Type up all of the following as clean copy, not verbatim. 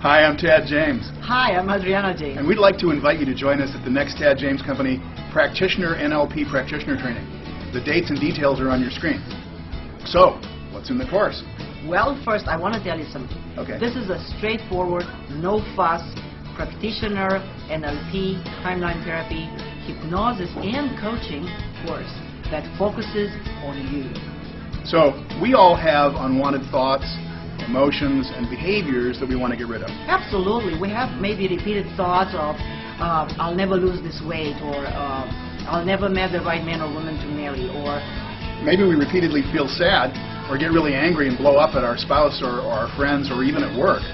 Hi, I'm Tad James. Hi, I'm Adriana James. And we'd like to invite you to join us at the next Tad James Company Practitioner NLP Practitioner Training. The dates and details are on your screen. So, what's in the course? Well, first I want to tell you something. Okay. This is a straightforward, no-fuss, practitioner, NLP, timeline therapy, hypnosis, and coaching course that focuses on you. So, we all have unwanted thoughts, emotions, and behaviors that we want to get rid of. Absolutely. We have maybe repeated thoughts of I'll never lose this weight, or I'll never meet the right man or woman to marry, or maybe we repeatedly feel sad or get really angry and blow up at our spouse or our friends or even at work.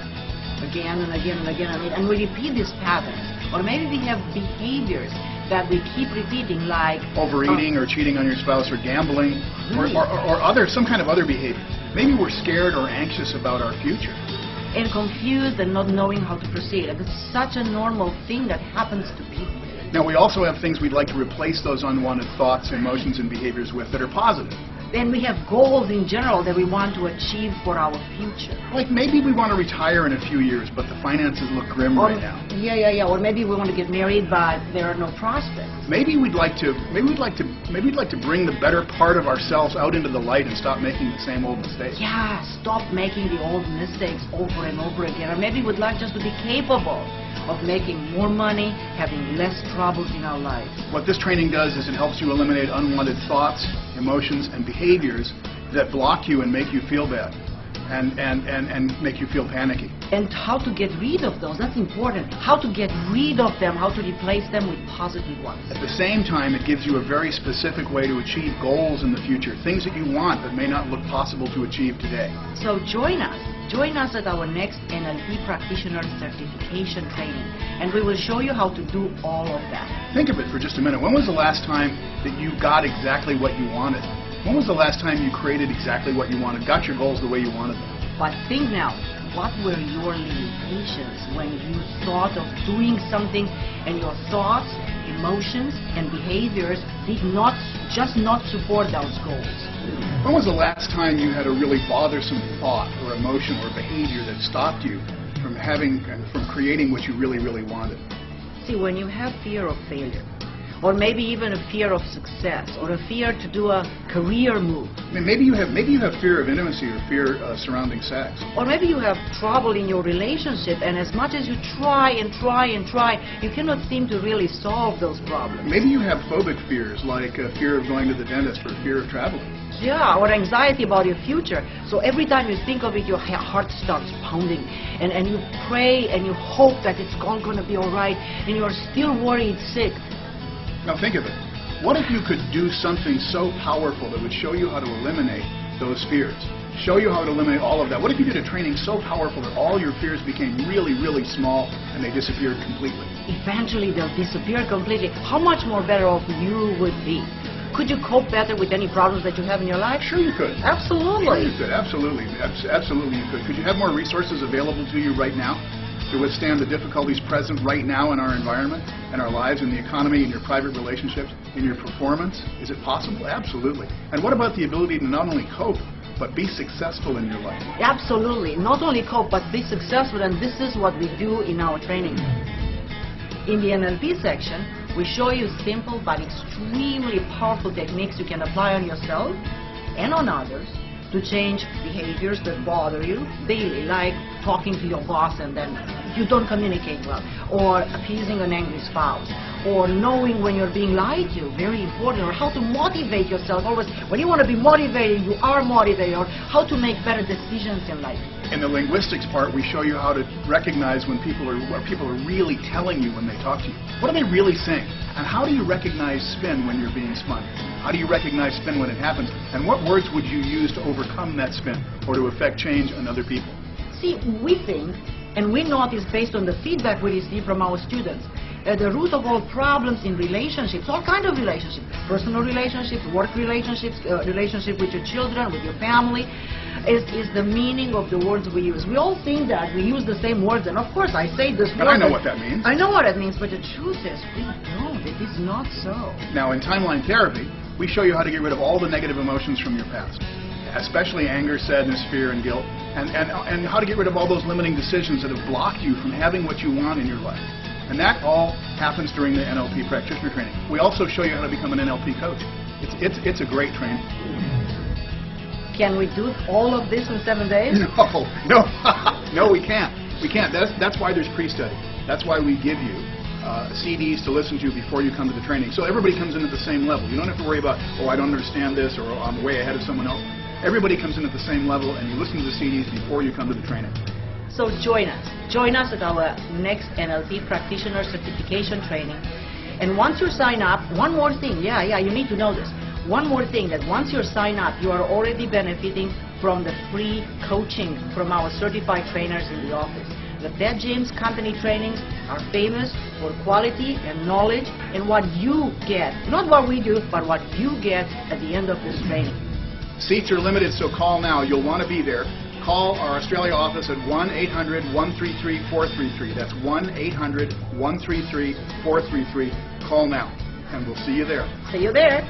Again and again and again, and we repeat these patterns. Or maybe we have behaviors that we keep repeating, like overeating or cheating on your spouse or gambling, really? or some kind of other behavior. Maybe we're scared or anxious about our future. And confused and not knowing how to proceed. And it's such a normal thing that happens to people. Now, we also have things we'd like to replace those unwanted thoughts, emotions, and behaviors with that are positive. And we have goals in general that we want to achieve for our future. Like maybe we want to retire in a few years, but the finances look grim right now. Yeah. Or maybe we want to get married, but there are no prospects. Maybe we'd like to bring the better part of ourselves out into the light and stop making the same old mistakes. Yeah, stop making the old mistakes over and over again. Or maybe we'd like just to be capable of making more money, having less troubles in our lives. What this training does is it helps you eliminate unwanted thoughts, emotions, and behaviors that block you and make you feel bad and make you feel panicky. And how to get rid of those, that's important. How to get rid of them, how to replace them with positive ones. At the same time, it gives you a very specific way to achieve goals in the future, things that you want that may not look possible to achieve today. So join us. Join us at our next NLP Practitioner Certification Training, and we will show you how to do all of that. Think of it for just a minute. When was the last time that you got exactly what you wanted? When was the last time you created exactly what you wanted, got your goals the way you wanted them? But think now, what were your limitations when you thought of doing something and your thoughts, emotions, and behaviors did not support those goals? When was the last time you had a really bothersome thought or emotion or behavior that stopped you from creating what you really, really wanted? See, when you have fear of failure, or maybe even a fear of success, or a fear to do a career move. I mean, maybe you have fear of intimacy or fear surrounding sex. Or maybe you have trouble in your relationship, and as much as you try and try and try, you cannot seem to really solve those problems. Maybe you have phobic fears, like fear of going to the dentist or fear of traveling. Yeah, or anxiety about your future. So every time you think of it, your heart starts pounding, and you pray and you hope that it's all going to be all right, and you're still worried sick. Now think of it. What if you could do something so powerful that would show you how to eliminate those fears? Show you how to eliminate all of that? What if you did a training so powerful that all your fears became really, really small and they disappeared completely? Eventually they'll disappear completely. How much more better off you would be? Could you cope better with any problems that you have in your life? Sure you could. Absolutely. Sure you could. Absolutely. Absolutely you could. Could you have more resources available to you right now to withstand the difficulties present right now in our environment, in our lives, in the economy, in your private relationships, in your performance? Is it possible? Absolutely. And what about the ability to not only cope, but be successful in your life? Absolutely. Not only cope, but be successful, and this is what we do in our training. In the NLP section, we show you simple but extremely powerful techniques you can apply on yourself and on others to change behaviors that bother you daily, like talking to your boss and then you don't communicate well, or appeasing an angry spouse, or knowing when you're being lied to, very important, or how to motivate yourself. Always, when you want to be motivated, you are motivated, or how to make better decisions in life. In the linguistics part, we show you how to recognize when what people are really telling you when they talk to you. What are they really saying? And how do you recognize spin when you're being spun? How do you recognize spin when it happens? And what words would you use to overcome that spin or to affect change in other people? See, we think, and we notice based on the feedback we receive from our students, the root of all problems in relationships, all kinds of relationships, personal relationships, work relationships, relationship with your children, with your family, is the meaning of the words we use. We all think that we use the same words, and of course I say this word. But I know what that means. I know what it means, but the truth is we don't. It is not so. Now in timeline therapy, we show you how to get rid of all the negative emotions from your past. especially anger, sadness, fear, and guilt, and how to get rid of all those limiting decisions that have blocked you from having what you want in your life. And that all happens during the NLP Practitioner training. We also show you how to become an NLP coach. It's a great training. Can we do all of this in 7 days? No, we can't. We can't. That's why there's pre-study. That's why we give you CDs to listen to before you come to the training. So everybody comes in at the same level. You don't have to worry about, oh, I don't understand this, or I'm way ahead of someone else. Everybody comes in at the same level, and you listen to the CDs before you come to the training. So join us. Join us at our next NLP Practitioner Certification Training. And once you sign up, one more thing. Yeah, you need to know this. One more thing, that once you're signed up, you are already benefiting from the free coaching from our certified trainers in the office. The Adriana James company trainings are famous for quality and knowledge and what you get. Not what we do, but what you get at the end of this training. Seats are limited, so call now. You'll want to be there. Call our Australia office at 1-800-133-433. That's 1-800-133-433. Call now, and we'll see you there. See you there.